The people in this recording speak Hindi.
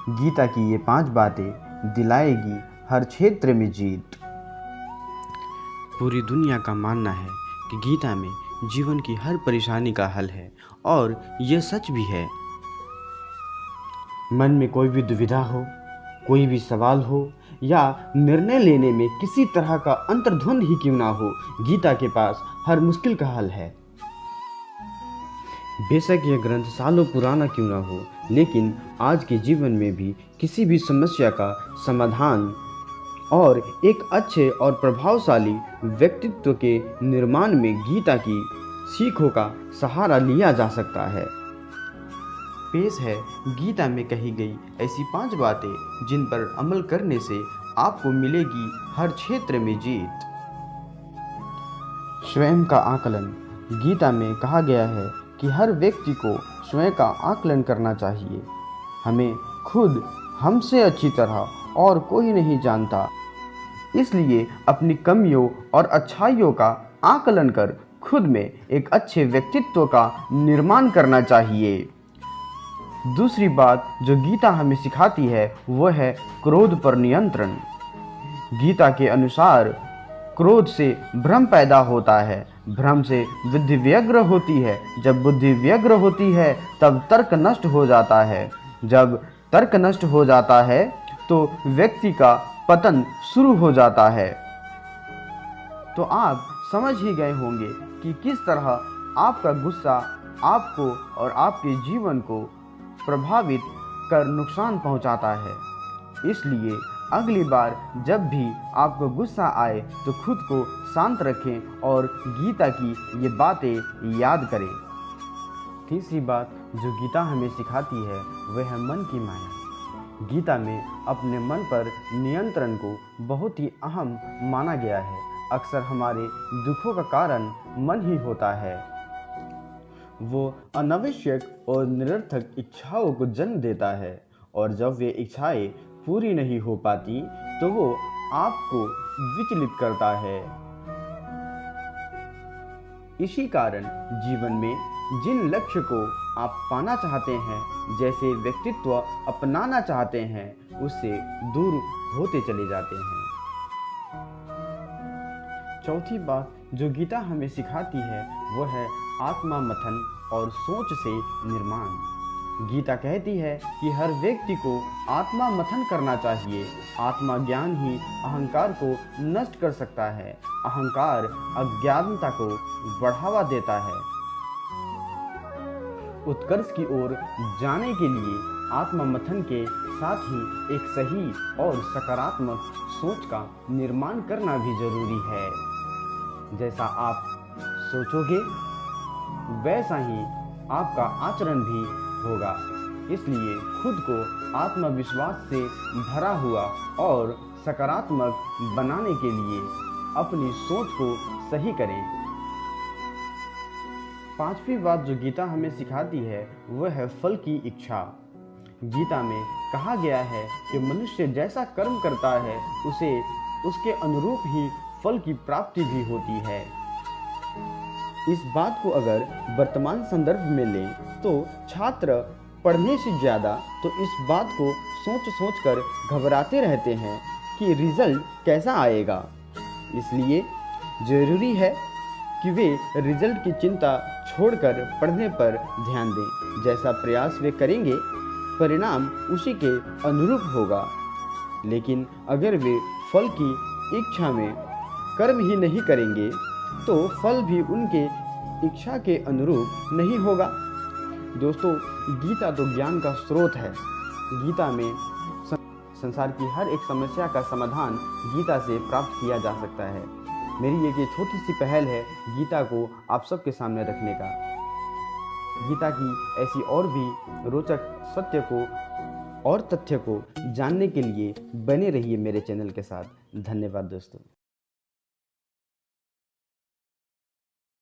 गीता की ये 5 बातें दिलाएगी हर क्षेत्र में जीत। पूरी दुनिया का मानना है कि गीता में जीवन की हर परेशानी का हल है और यह सच भी है। मन में कोई भी दुविधा हो, कोई भी सवाल हो या निर्णय लेने में किसी तरह का अंतर्द्वंद ही क्यों ना हो, गीता के पास हर मुश्किल का हल है। बेशक यह ग्रंथ सालों पुराना क्यों ना हो, लेकिन आज के जीवन में भी किसी भी समस्या का समाधान और एक अच्छे और प्रभावशाली व्यक्तित्व के निर्माण में गीता की सीखों का सहारा लिया जा सकता है। पेश है गीता में कही गई ऐसी 5 बातें जिन पर अमल करने से आपको मिलेगी हर क्षेत्र में जीत। स्वयं का आकलन। गीता में कहा गया है कि हर व्यक्ति को स्वयं का आकलन करना चाहिए। हमें खुद हमसे अच्छी तरह और कोई नहीं जानता, इसलिए अपनी कमियों और अच्छाइयों का आकलन कर खुद में एक अच्छे व्यक्तित्व का निर्माण करना चाहिए। दूसरी बात जो गीता हमें सिखाती है वह है क्रोध पर नियंत्रण। गीता के अनुसार क्रोध से भ्रम पैदा होता है, भ्रम से बुद्धि व्यग्र होती है, जब बुद्धि व्यग्र होती है तब तर्क नष्ट हो जाता है, जब तर्क नष्ट हो जाता है तो व्यक्ति का पतन शुरू हो जाता है। तो आप समझ ही गए होंगे कि किस तरह आपका गुस्सा आपको और आपके जीवन को प्रभावित कर नुकसान पहुंचाता है। इसलिए अगली बार जब भी आपको गुस्सा आए तो खुद को शांत रखें और गीता की ये बातें याद करें। तीसरी बात जो गीता हमें सिखाती है वह है मन की माया। गीता में अपने मन पर नियंत्रण को बहुत ही अहम माना गया है। अक्सर हमारे दुखों का कारण मन ही होता है। वो अनावश्यक और निरर्थक इच्छाओं को जन्म देता है और जब वे इच्छाएं पूरी नहीं हो पाती तो वो आपको विचलित करता है। इसी कारण जीवन में जिन लक्ष्य को आप पाना चाहते हैं, जैसे व्यक्तित्व अपनाना चाहते हैं, उससे दूर होते चले जाते हैं। चौथी बात जो गीता हमें सिखाती है वह है आत्मा मथन और सोच से निर्माण। गीता कहती है कि हर व्यक्ति को आत्मा मथन करना चाहिए। आत्मा ज्ञान ही अहंकार को नष्ट कर सकता है। अहंकार अज्ञानता को बढ़ावा देता है। उत्कर्ष की ओर जाने के लिए आत्मा मथन के साथ ही एक सही और सकारात्मक सोच का निर्माण करना भी जरूरी है। जैसा आप सोचोगे वैसा ही आपका आचरण भी होगा। इसलिए खुद को आत्मविश्वास से भरा हुआ और सकारात्मक बनाने के लिए अपनी सोच को सही करें। पांचवी बात जो गीता हमें सिखाती है वह है फल की इच्छा। गीता में कहा गया है कि मनुष्य जैसा कर्म करता है उसे उसके अनुरूप ही फल की प्राप्ति भी होती है। इस बात को अगर वर्तमान संदर्भ में लें तो छात्र पढ़ने से ज़्यादा तो इस बात को सोच कर घबराते रहते हैं कि रिजल्ट कैसा आएगा। इसलिए ज़रूरी है कि वे रिजल्ट की चिंता छोड़कर पढ़ने पर ध्यान दें। जैसा प्रयास वे करेंगे परिणाम उसी के अनुरूप होगा। लेकिन अगर वे फल की इच्छा में कर्म ही नहीं करेंगे तो फल भी उनके इच्छा के अनुरूप नहीं होगा। दोस्तों, गीता तो ज्ञान का स्रोत है। गीता में संसार की हर एक समस्या का समाधान गीता से प्राप्त किया जा सकता है। मेरी ये छोटी सी पहल है गीता को आप सबके सामने रखने का। गीता की ऐसी और भी रोचक सत्य को और तथ्य को जानने के लिए बने रहिए मेरे चैनल के साथ। धन्यवाद दोस्तों।